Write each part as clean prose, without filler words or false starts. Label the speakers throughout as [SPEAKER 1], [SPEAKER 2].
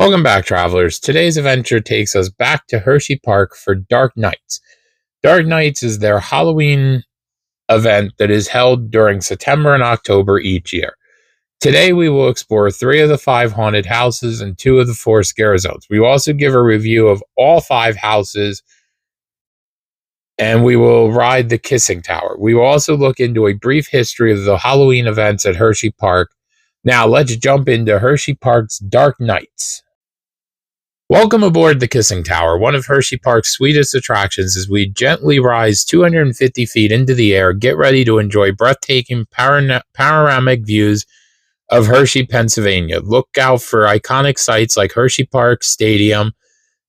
[SPEAKER 1] Welcome back, travelers. Today's adventure takes us back to Hershey Park for Dark Nights. Dark Nights is their Halloween event that is held during September and October each year. Today, we will explore 3 of the 5 haunted houses and 2 of the 4 scare zones. We will also give a review of all 5 houses, and we will ride the Kissing Tower. We will also look into a brief history of the Halloween events at Hershey Park. Now, let's jump into Hershey Park's Dark Nights. Welcome aboard the Kissing Tower, one of Hershey Park's sweetest attractions as we gently rise 250 feet into the air. Get ready to enjoy breathtaking panoramic views of Hershey, Pennsylvania. Look out for iconic sites like Hershey Park Stadium,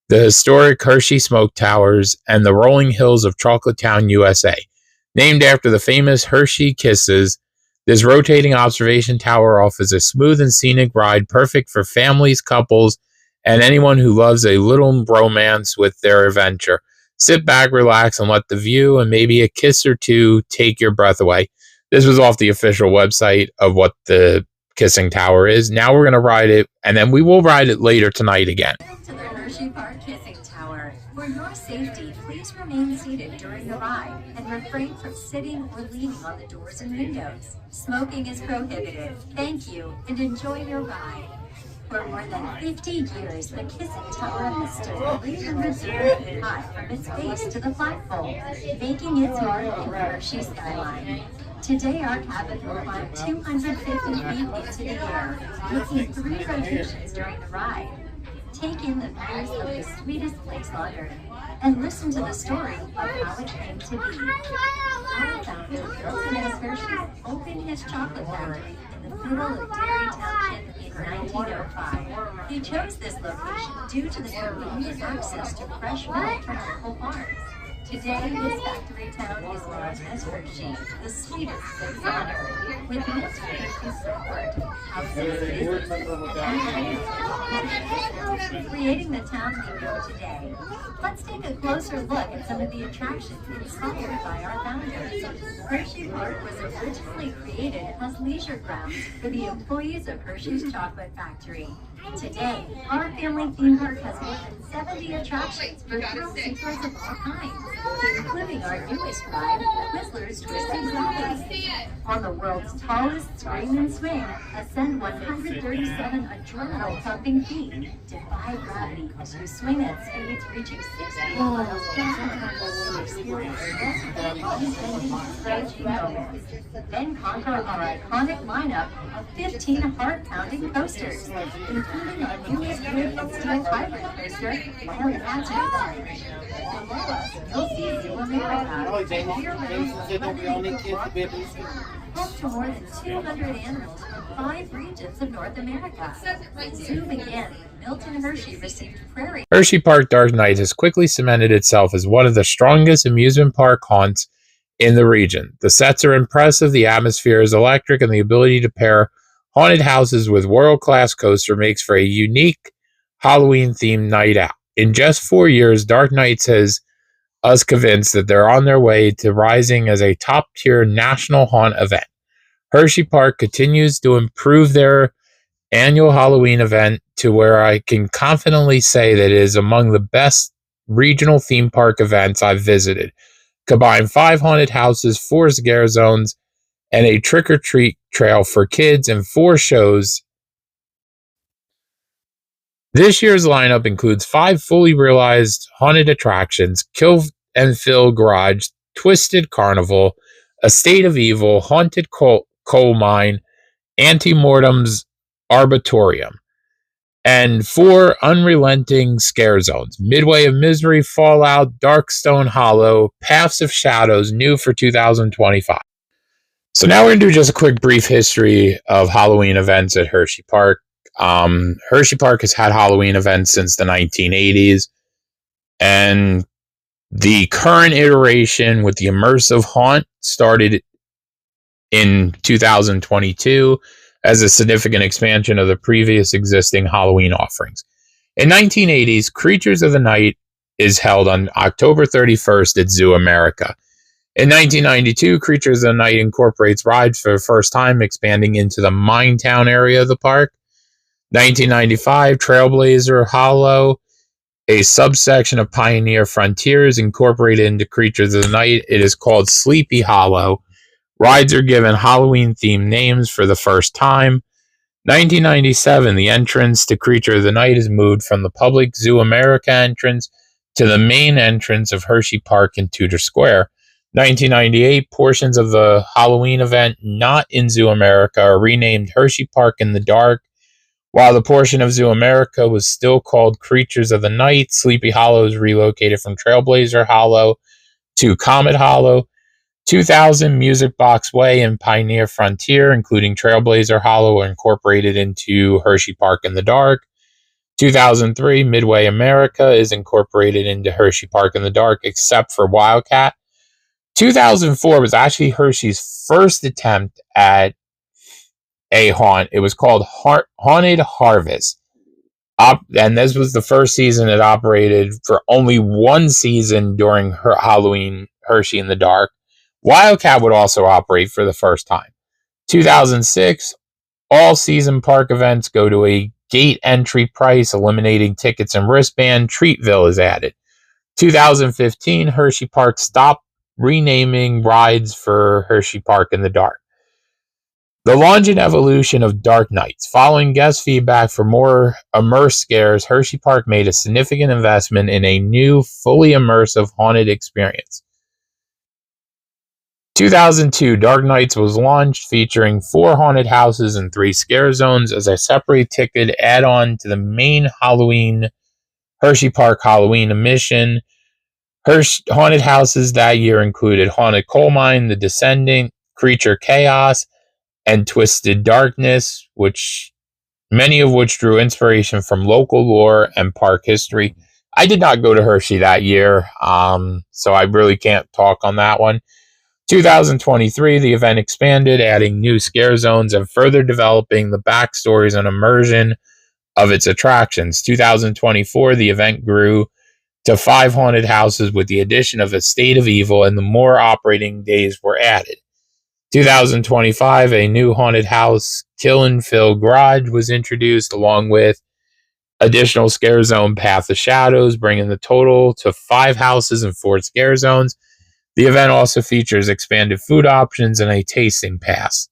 [SPEAKER 1] the historic Hershey Smoke Towers, and the rolling hills of Chocolatetown, USA. Named after the famous Hershey Kisses, this rotating observation tower offers a smooth and scenic ride perfect for families, couples, and anyone who loves a little romance with their adventure. Sit back, relax, and let the view and maybe a kiss or two take your breath away. This was off the official website of what the Kissing Tower is. Now we're going to ride it, and then we will ride it later tonight again.
[SPEAKER 2] To the Hershey Park Kissing Tower. For your safety, please remain seated during the ride and refrain from sitting or leaning on the doors and windows. Smoking is prohibited. Thank you, and enjoy your ride. For more than 50 years, the Kissing Tower has stood 300 feet high from its base to the flagpole, making its mark in the Hershey skyline. Today, our cabin will climb 250 feet into the air, making 3 rotations during the ride. Take in the views of the sweetest place on earth and listen to the story of how it came to be. Our founder, Milton S. Hershey, opened his chocolate factory in the middle of Dairy Township in 1905. He chose this location due to the convenient access to fresh milk from local farms. Today, this factory town is known as Hershey, the sweetest place on earth, with most Hershey's support, houses, businesses, and creating the town we know today. Let's take a closer look at some of the attractions inspired by our founders. Hershey Park was originally created as leisure grounds for the employees of Hershey's Chocolate Factory. Today, our family theme park has more than 70 attractions for thrill seekers of all kinds, including our newest ride, Twizzler's Twisted Zombies. On the world's tallest Scream and Swing, ascend 137 adrenaline-pumping feet, defy gravity as you swing at speeds reaching 60 miles per hour. Experience stretching moments. Then conquer our iconic lineup of 15 heart-pounding coasters, including our newest wood and steel hybrid coaster, Wild Cats Racing. Below us, you'll see Zoo America, home to more than 200 animals from 5 regions of North America. The zoo began when Milton Hershey received prairie.
[SPEAKER 1] Hershey Park Dark Night has quickly cemented itself as one of the strongest amusement park haunts in the region. The sets are impressive, the atmosphere is electric, and the ability to pair haunted houses with world-class coaster makes for a unique Halloween-themed night out. In just 4 years, Dark Nights has us convinced that they're on their way to rising as a top-tier national haunt event. Hershey Park continues to improve their annual Halloween event to where I can confidently say that it is among the best regional theme park events I've visited. Combine 5 haunted houses, 4 scare zones, and a trick-or-treat trail for kids and 4 shows. This year's lineup includes 5 fully realized haunted attractions: Kill and Fill Garage, Twisted Carnival, A State of Evil, Haunted Coal Mine, Antemortem's Arboretum, and 4 unrelenting scare zones: Midway of Misery, Fallout, Darkstone Hollow, Paths of Shadows, new for 2025. So now we're going to do just a quick brief history of Halloween events at Hershey Park. Hershey Park has had Halloween events since the 1980s, and the current iteration with the immersive haunt started in 2022 as a significant expansion of the previous existing Halloween offerings. In 1980s, Creatures of the Night is held on October 31st at Zoo America. In 1992, Creatures of the Night incorporates rides for the first time, expanding into the Minetown area of the park. 1995, Trailblazer Hollow, a subsection of Pioneer Frontiers incorporated into Creatures of the Night. It is called Sleepy Hollow. Rides are given Halloween-themed names for the first time. 1997, the entrance to Creature of the Night is moved from the public Zoo America entrance to the main entrance of Hershey Park in Tudor Square. 1998, portions of the Halloween event not in Zoo America are renamed Hershey Park in the Dark, while the portion of Zoo America was still called Creatures of the Night. Sleepy Hollow is relocated from Trailblazer Hollow to Comet Hollow. 2000, Music Box Way and Pioneer Frontier, including Trailblazer Hollow, were incorporated into Hershey Park in the Dark. 2003, Midway America is incorporated into Hershey Park in the Dark, except for Wildcat. 2004 was actually Hershey's first attempt at a haunt. It was called Haunted Harvest. And this was the first season it operated for only one season during Halloween Hershey in the Dark. Wildcat would also operate for the first time. 2006, all season park events go to a gate entry price, eliminating tickets and wristband. Treatville is added. 2015, Hershey Park stopped renaming rides for Hershey Park in the Dark. The launch and evolution of Dark Nights. Following guest feedback for more immersive scares, Hershey Park made a significant investment in a new, fully immersive haunted experience. 2002, Dark Nights was launched, featuring 4 haunted houses and 3 scare zones as a separate ticket add-on to the main Hershey Park Halloween admission. Haunted houses that year included Haunted Coal Mine, The Descending, Creature Chaos, and Twisted Darkness, many of which drew inspiration from local lore and park history. I did not go to Hershey that year, so I really can't talk on that one. 2023, the event expanded, adding new scare zones and further developing the backstories and immersion of its attractions. 2024, the event grew to 5 haunted houses with the addition of a State of Evil, and the more operating days were added. 2025, a new haunted house, Kill and Fill Garage, was introduced, along with additional scare zone Path of Shadows, bringing the total to 5 houses and 4 scare zones. The event also features expanded food options and a tasting pass.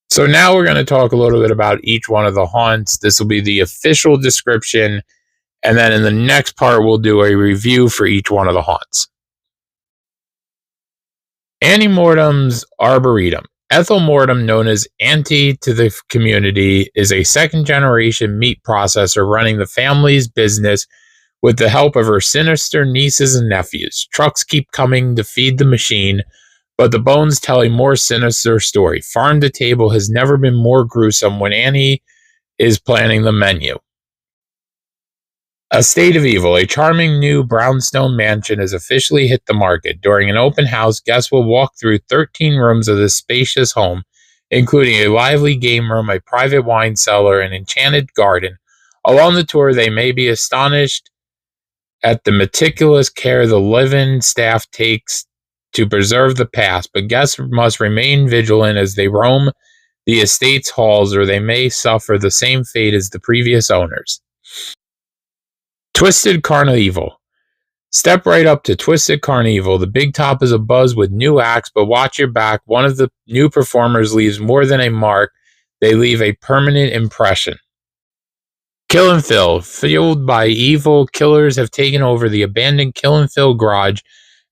[SPEAKER 1] So now we're going to talk a little bit about each one of the haunts. This will be the official description, and then in the next part, we'll do a review for each one of the haunts. Annie Mortem's Arboretum. Ethel Mortem, known as Auntie to the community, is a second-generation meat processor running the family's business with the help of her sinister nieces and nephews. Trucks keep coming to feed the machine, but the bones tell a more sinister story. Farm to table has never been more gruesome when Annie is planning the menu. A State of Evil. A charming new brownstone mansion has officially hit the market. During an open house, guests will walk through 13 rooms of this spacious home, including a lively game room, a private wine cellar, and enchanted garden. Along the tour, they may be astonished at the meticulous care the live-in staff takes to preserve the past, but guests must remain vigilant as they roam the estate's halls, or they may suffer the same fate as the previous owners. Twisted Carnival. Step right up to Twisted Carnival. The big top is abuzz with new acts, but watch your back. One of the new performers leaves more than a mark. They leave a permanent impression. Kill and Fill. Fueled by evil, killers have taken over the abandoned Kill and Fill garage,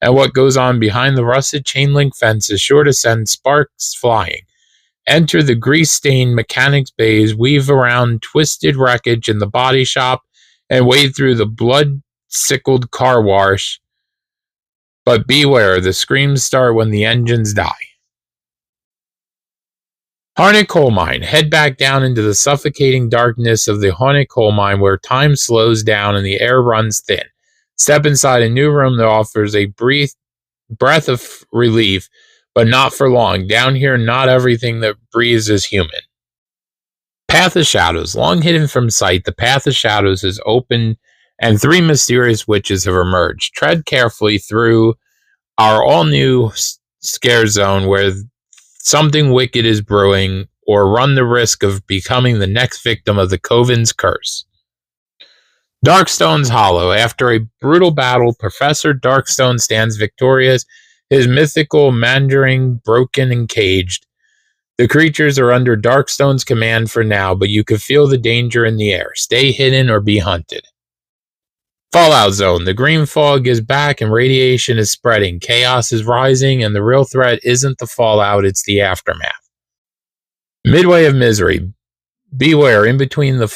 [SPEAKER 1] and what goes on behind the rusted chain-link fence is sure to send sparks flying. Enter the grease-stained mechanics bays, weave around twisted wreckage in the body shop, and wade through the blood-sickled car wash. But beware, the screams start when the engines die. Haunted Coal Mine. Head back down into the suffocating darkness of the haunted coal mine, where time slows down and the air runs thin. Step inside a new room that offers a breath of relief, but not for long. Down here, not everything that breathes is human. Path of Shadows. Long hidden from sight, the Path of Shadows is open, and 3 mysterious witches have emerged. Tread carefully through our all-new scare zone where something wicked is brewing, or run the risk of becoming the next victim of the Coven's curse. Darkstone's Hollow. After a brutal battle, Professor Darkstone stands victorious, his mythical Mandarin broken and caged. The creatures are under Darkstone's command for now, but you can feel the danger in the air. Stay hidden or be hunted. Fallout Zone. The green fog is back and radiation is spreading. Chaos is rising, and the real threat isn't the fallout, it's the aftermath. Midway of Misery. Beware, in between the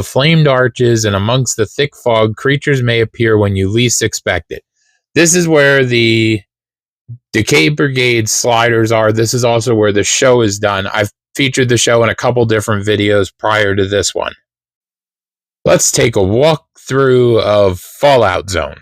[SPEAKER 1] flamed arches and amongst the thick fog, creatures may appear when you least expect it. This is where the Decay Brigade sliders are. This is also where the show is done. I've featured the show in a couple different videos prior to this one. Let's take a walk through of Fallout Zone.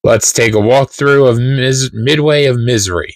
[SPEAKER 1] Let's take a walkthrough of Midway of Misery.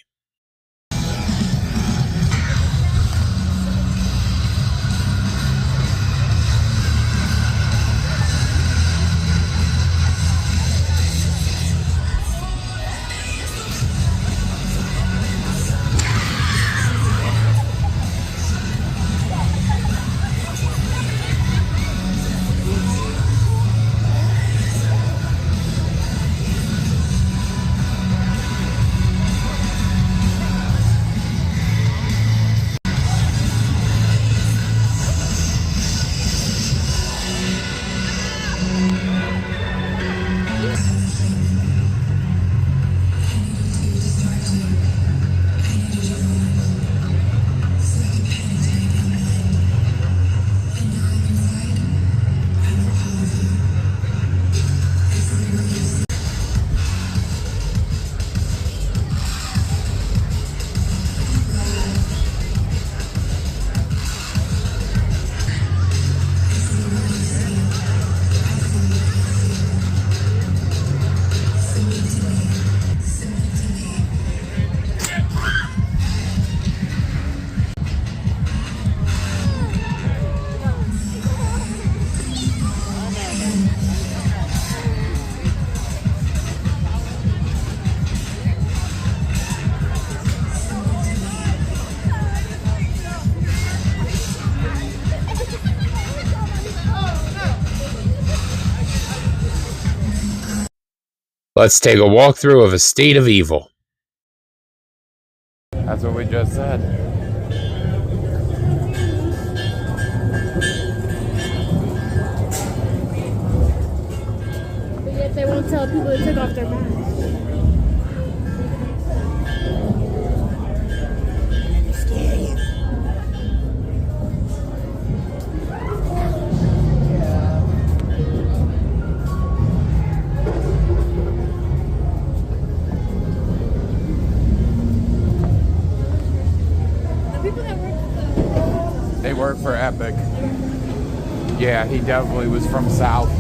[SPEAKER 1] Let's take a walkthrough of a state of evil. That's what we just said.
[SPEAKER 3] But yet they won't tell people to take off their masks.
[SPEAKER 1] They work for Epic. Yeah, he definitely was from South.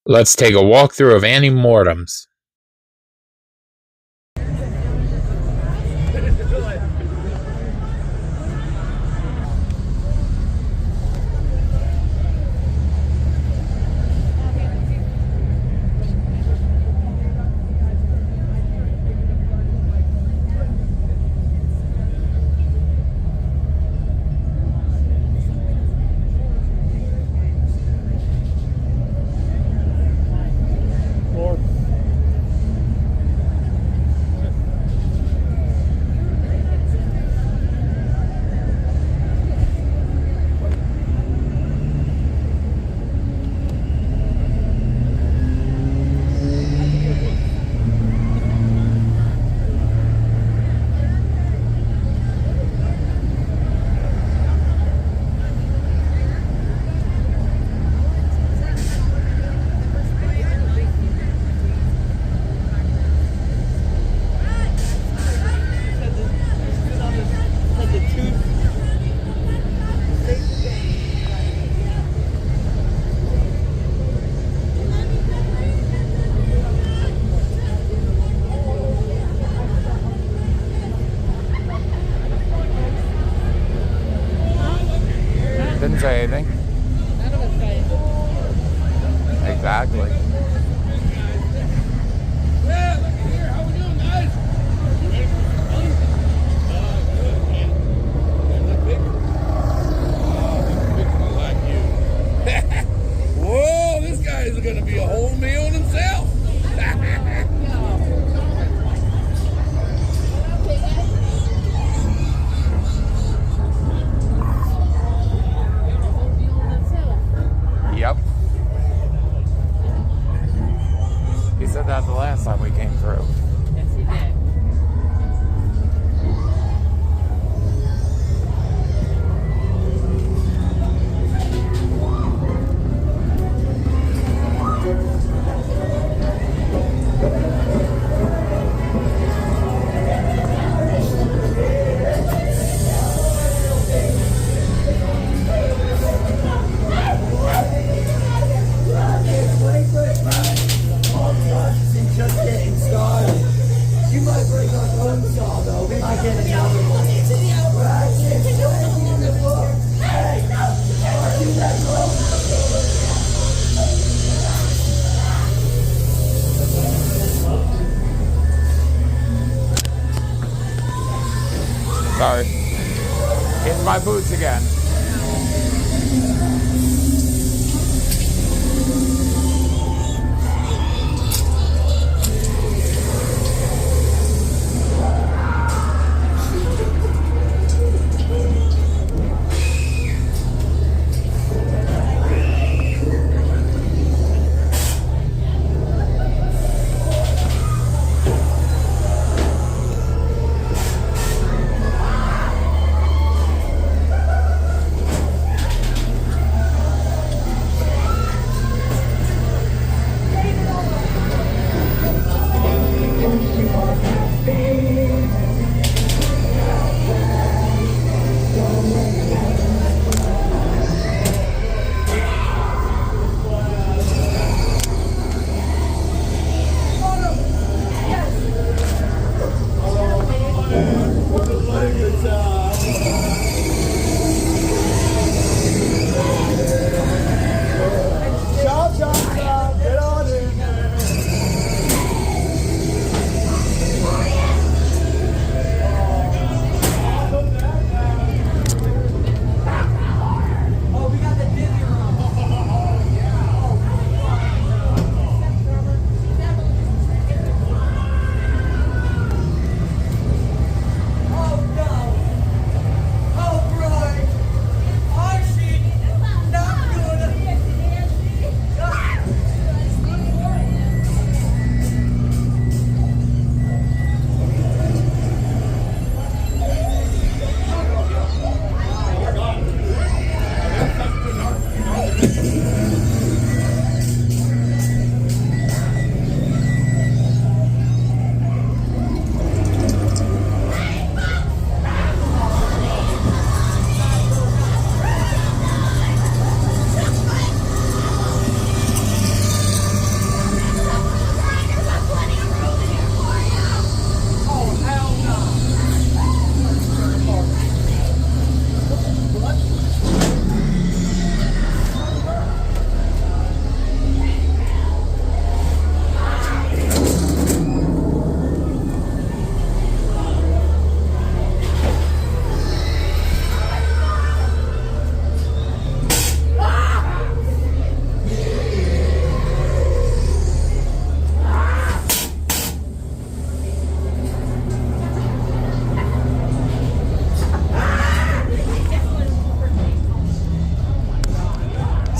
[SPEAKER 1] Let's take a walkthrough of Annie Mortem's. Didn't say anything. Exactly.
[SPEAKER 4] Whoa, this guy is going to be a whole meal in himself.
[SPEAKER 1] Yep. He said that the last time we came through.
[SPEAKER 5] Yes, he did.
[SPEAKER 6] Just getting started. You might break our phone saw though. We might get another one.
[SPEAKER 1] Sorry. In my boots again.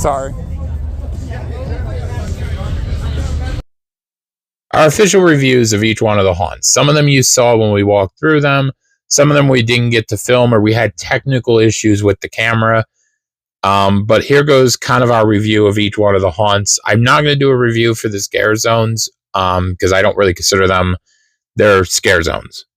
[SPEAKER 5] Sorry.
[SPEAKER 1] Our official reviews of each one of the haunts. Some of them you saw when we walked through them. Some of them we didn't get to film or we had technical issues with the camera. But here goes kind of our review of each one of the haunts. I'm not going to do a review for the scare zones because I don't really consider them their scare zones.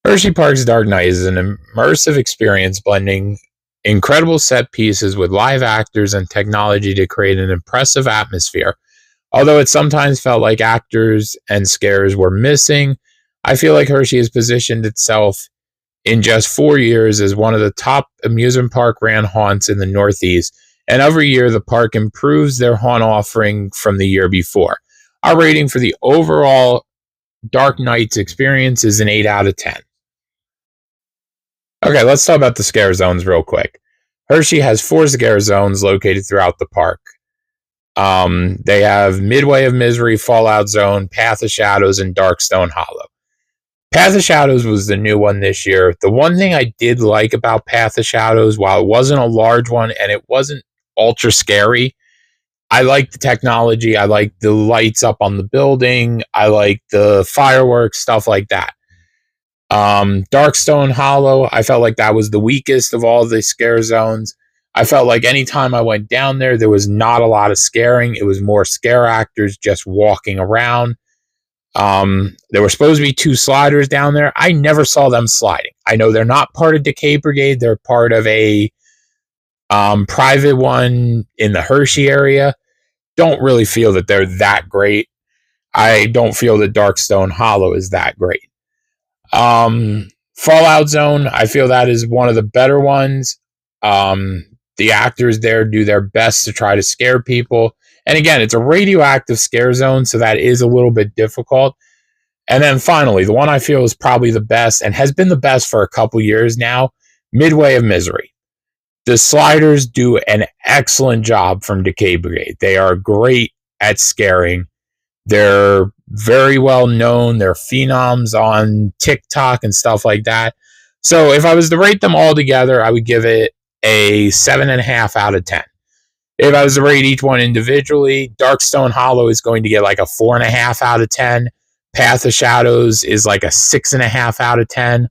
[SPEAKER 1] Hershey Park's Dark Night is an immersive experience blending incredible set pieces with live actors and technology to create an impressive atmosphere. Although it sometimes felt like actors and scares were missing, I feel like Hershey has positioned itself in just 4 years as one of the top amusement park ran haunts in the Northeast, and every year the park improves their haunt offering from the year before. Our rating for the overall Dark Nights experience is an 8 out of 10. Okay, let's talk about the scare zones real quick. Hershey has 4 scare zones located throughout the park. They have Midway of Misery, Fallout Zone, Path of Shadows, and Darkstone Hollow. Path of Shadows was the new one this year. The one thing I did like about Path of Shadows, while it wasn't a large one and it wasn't ultra scary, I liked the technology. I liked the lights up on the building. I liked the fireworks, stuff like that. Darkstone Hollow, I felt like that was the weakest of all the scare zones. I felt like anytime I went down there, there was not a lot of scaring. It was more scare actors just walking around. There were supposed to be 2 sliders down there. I never saw them sliding. I know they're not part of Decay Brigade. They're part of a private one in the Hershey area. Don't really feel that they're that great. I don't feel that Darkstone Hollow is that great. Fallout Zone, I feel that is one of the better ones. The actors there do their best to try to scare people. And again, it's a radioactive scare zone, so that is a little bit difficult. And then finally, the one I feel is probably the best and has been the best for a couple years now, Midway of Misery. The sliders do an excellent job from Decay Brigade. They are great at scaring. They're very well known. They're phenoms on TikTok and stuff like that. So if I was to rate them all together, I would give it a 7.5 out of 10. If I was to rate each one individually, Darkstone Hollow is going to get like a 4.5 out of 10. Path of Shadows is like a 6.5 out of 10.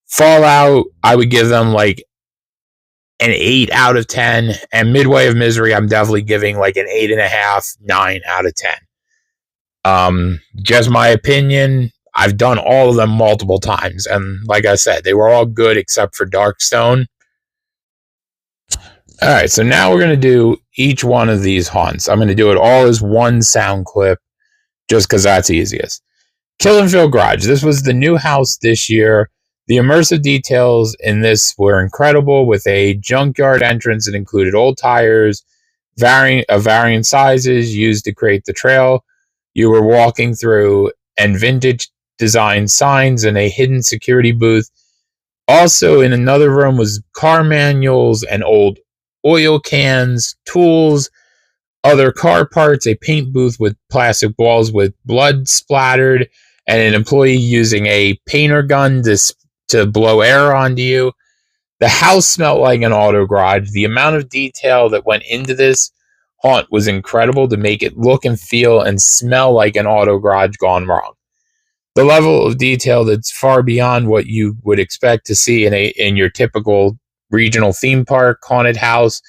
[SPEAKER 1] Fallout, I would give them like an 8 out of 10. And Midway of Misery, I'm definitely giving like an 8.5, 9 out of 10. Just my opinion. I've done all of them multiple times. And like I said, they were all good except for Darkstone. All right, so now we're going to do each one of these haunts. I'm going to do it all as one sound clip just because that's easiest. Kill and Fill Garage. This was the new house this year. The immersive details in this were incredible with a junkyard entrance that included old tires, varying sizes used to create the trail you were walking through, and vintage design signs and a hidden security booth. Also in another room was car manuals and old oil cans, tools, other car parts, a paint booth with plastic walls with blood splattered, and an employee using a painter gun to blow air onto you. The house smelled like an auto garage. The amount of detail that went into this haunt was incredible to make it look and feel and smell like an auto garage gone wrong. The level of detail that's far beyond what you would expect to see in your typical regional theme park haunted house.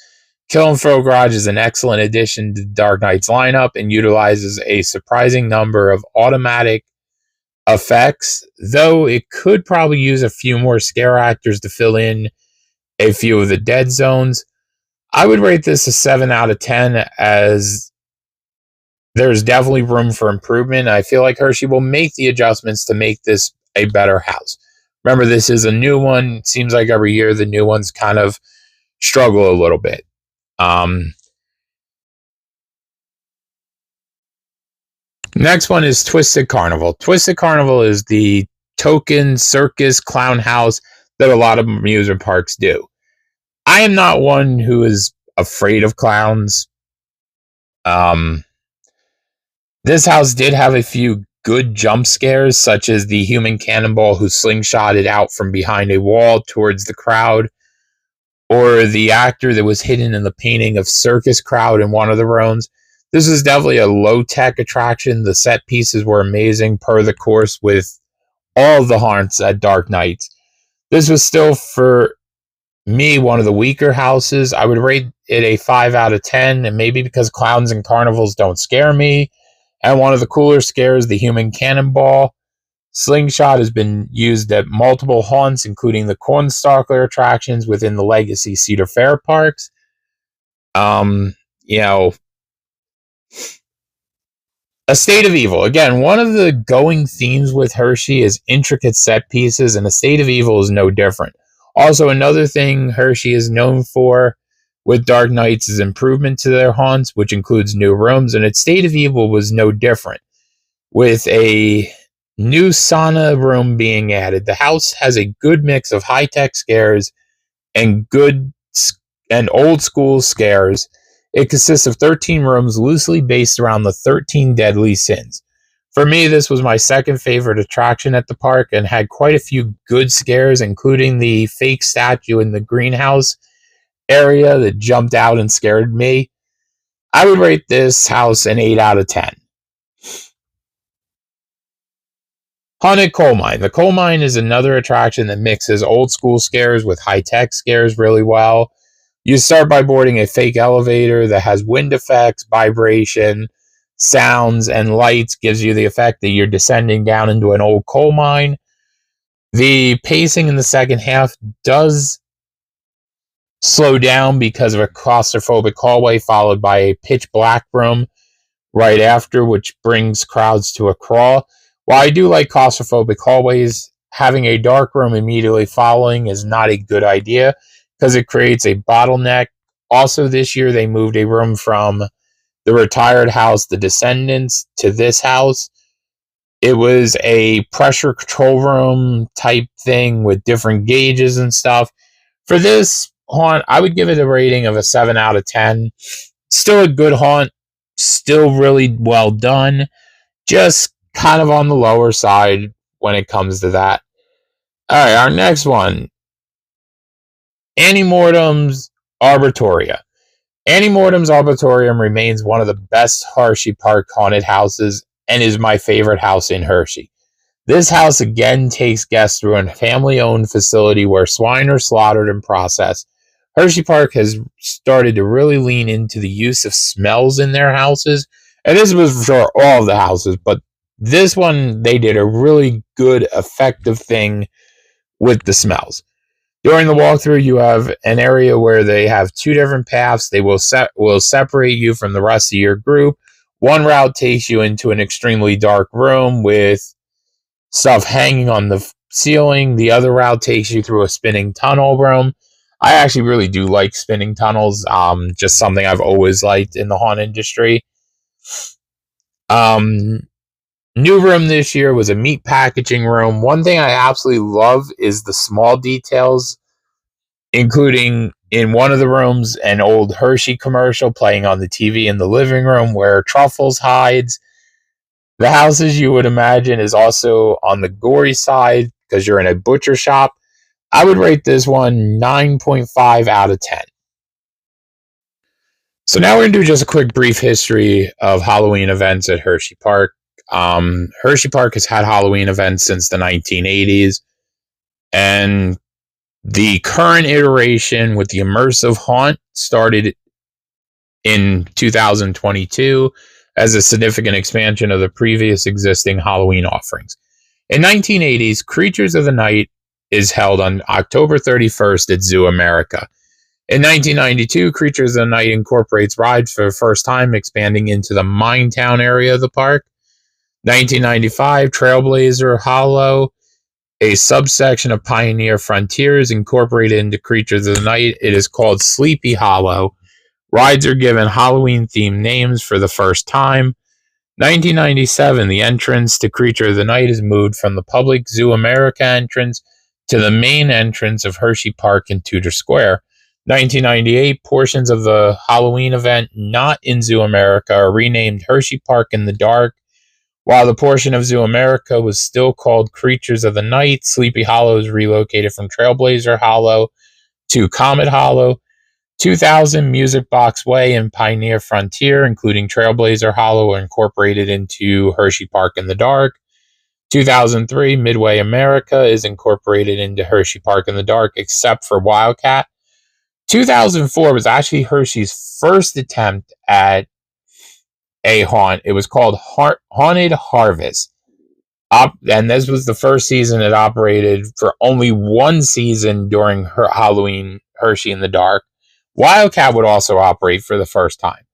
[SPEAKER 1] Kill and Fill Garage is an excellent addition to Dark Knight's lineup and utilizes a surprising number of automatic effects, though it could probably use a few more scare actors to fill in a few of the dead zones. I would rate this a 7 out of 10 as there's definitely room for improvement. I feel like Hershey will make the adjustments to make this a better house. Remember, this is a new one. It seems like every year the new ones kind of struggle a little bit. Next one is Twisted Carnival. Twisted Carnival is the token circus clown house that a lot of amusement parks do. I am not one who is afraid of clowns. This house did have a few good jump scares, such as the human cannonball who slingshotted out from behind a wall towards the crowd, or the actor that was hidden in the painting of circus crowd in one of the rooms. This is definitely a low-tech attraction. The set pieces were amazing per the course with all the haunts at Dark Nights. This was still, for me, one of the weaker houses. I would rate it a 5 out of 10, and maybe because clowns and carnivals don't scare me. And one of the cooler scares, the human cannonball slingshot, has been used at multiple haunts, including the Cornstalker attractions within the Legacy Cedar Fair parks. You know, A State of Evil. Again, one of the going themes with Hershey is intricate set pieces, and A State of Evil is no different. Also, another thing Hershey is known for with Dark Nights is improvement to their haunts, which includes new rooms, and A State of Evil was no different, with a new sauna room being added. The house has a good mix of high-tech scares and old school scares. It consists of 13 rooms loosely based around the 13 deadly sins. For me, this was my second favorite attraction at the park and had quite a few good scares, including the fake statue in the greenhouse area that jumped out and scared me. I would rate this house an 8 out of 10. Haunted Coal Mine. The coal mine is another attraction that mixes old school scares with high-tech scares really well. You start by boarding a fake elevator that has wind effects, vibration, sounds, and lights. Gives you the effect that you're descending down into an old coal mine. The pacing in the second half does slow down because of a claustrophobic hallway followed by a pitch black room right after, which brings crowds to a crawl. While I do like claustrophobic hallways, having a dark room immediately following is not a good idea because it creates a bottleneck. Also, this year they moved a room from the retired house, The Descendants, to this house. It was a pressure control room type thing with different gauges and stuff. For this haunt, I would give it a rating of a 7 out of 10. Still a good haunt, still really well done, just kind of on the lower side when it comes to that. All right, our next one, Annie Mortem's Arboretum. Annie Mortem's Arboretum remains one of the best Hershey Park haunted houses and is my favorite house in Hershey. This house again takes guests through a family-owned facility where swine are slaughtered and processed. Hershey Park has started to really lean into the use of smells in their houses, and this was for all of the houses, but this one, they did a really good, effective thing with the smells. During the walkthrough, you have an area where they have two different paths. They will separate you from the rest of your group. One route takes you into an extremely dark room with stuff hanging on the ceiling. The other route takes you through a spinning tunnel room. I actually really do like spinning tunnels. Just something I've always liked in the haunt industry. New room this year was a meat packaging room. One thing I absolutely love is the small details, including in one of the rooms an old Hershey commercial playing on the TV in the living room where Truffles hides. The house, as you would imagine, is also on the gory side because you're in a butcher shop. I would rate this one 9.5 out of 10. So now we're going to do just a quick brief history of Halloween events at Hershey Park. Hershey Park has had Halloween events since the 1980s, and the current iteration with the immersive haunt started in 2022 as a significant expansion of the previous existing Halloween offerings. In 1980s, Creatures of the Night is held on October 31st at Zoo America. In 1992, Creatures of the Night incorporates rides for the first time, expanding into the Minetown area of the park. 1995, Trailblazer Hollow, a subsection of Pioneer Frontiers, incorporated into Creatures of the Night. It is called Sleepy Hollow. Rides are given Halloween-themed names for the first time. 1997, the entrance to Creature of the Night is moved from the public Zoo America entrance to the main entrance of Hershey Park in Tudor Square. 1998, portions of the Halloween event not in Zoo America are renamed Hershey Park in the Dark. While the portion of Zoo America was still called Creatures of the Night, Sleepy Hollow is relocated from Trailblazer Hollow 2 Comet Hollow, 2000 Music Box Way and Pioneer Frontier, including Trailblazer Hollow, are incorporated into Hershey Park in the Dark. 2003 Midway America is incorporated into Hershey Park in the Dark, except for Wildcat. 2004 was actually Hershey's first attempt at a haunt. It was called Haunted Harvest. And this was the first season it operated for only one season during Halloween Hershey in the Dark. Wildcat would also operate for the first time.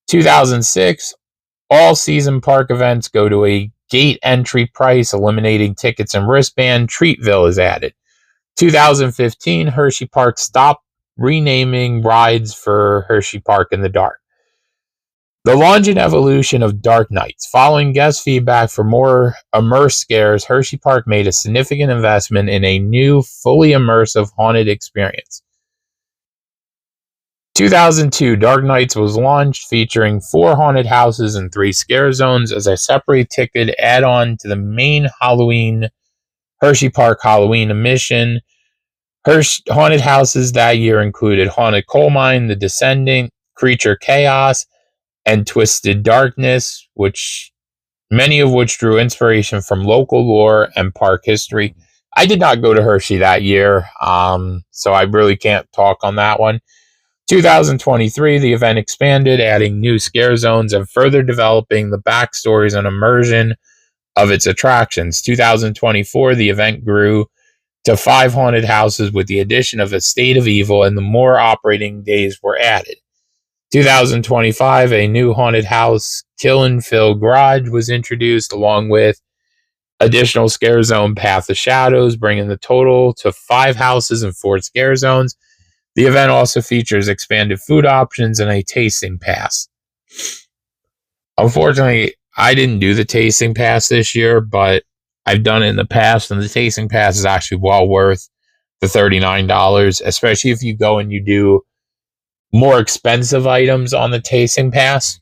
[SPEAKER 1] 2006, all season park events go to a gate entry price, eliminating tickets and wristband. Treatville is added. 2015, Hershey Park stopped renaming rides for Hershey Park in the Dark. The launch and evolution of Dark Nights. Following guest feedback for more immersive scares, Hershey Park made a significant investment in a new, fully immersive haunted experience. 2002, Dark Nights was launched, featuring 4 haunted houses and 3 scare zones as a separate ticket add-on to the main Hershey Park Halloween admission. Haunted houses that year included Haunted Coal Mine, The Descending, Creature Chaos, and Twisted Darkness, many of which drew inspiration from local lore and park history. I did not go to Hershey that year, so I really can't talk on that one. 2023, the event expanded, adding new scare zones and further developing the backstories and immersion of its attractions. 2024, the event grew to 5 haunted houses with the addition of a State of Evil, and the more operating days were added. 2025, a new haunted house, Kill and Fill Garage, was introduced, along with additional scare zone Path of Shadows, bringing the total to 5 houses and 4 scare zones. The event also features expanded food options and a tasting pass. Unfortunately, I didn't do the tasting pass this year, but I've done it in the past, and the tasting pass is actually well worth the $39, especially if you go and you do more expensive items on the tasting pass.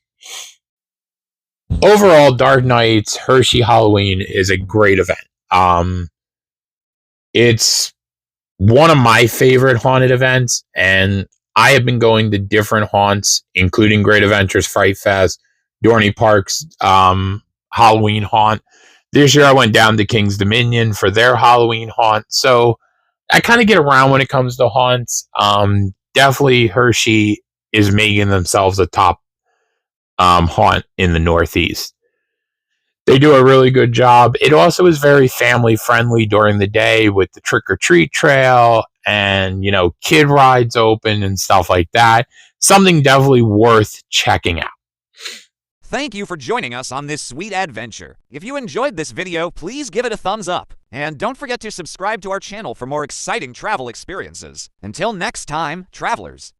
[SPEAKER 1] Overall, Dark Nights Hershey Halloween is a great event. It's one of my favorite haunted events, and I have been going to different haunts, including Great Adventures Fright Fest, Dorney Park's Halloween haunt. This year I went down to King's Dominion for their Halloween haunt, so I kind of get around when it comes to haunts. Definitely Hershey is making themselves a top haunt in the Northeast. They do a really good job. It also is very family friendly during the day with the trick or treat trail and, kid rides open and stuff like that. Something definitely worth checking out.
[SPEAKER 5] Thank you for joining us on this sweet adventure. If you enjoyed this video, please give it a thumbs up. And don't forget to subscribe to our channel for more exciting travel experiences. Until next time, travelers.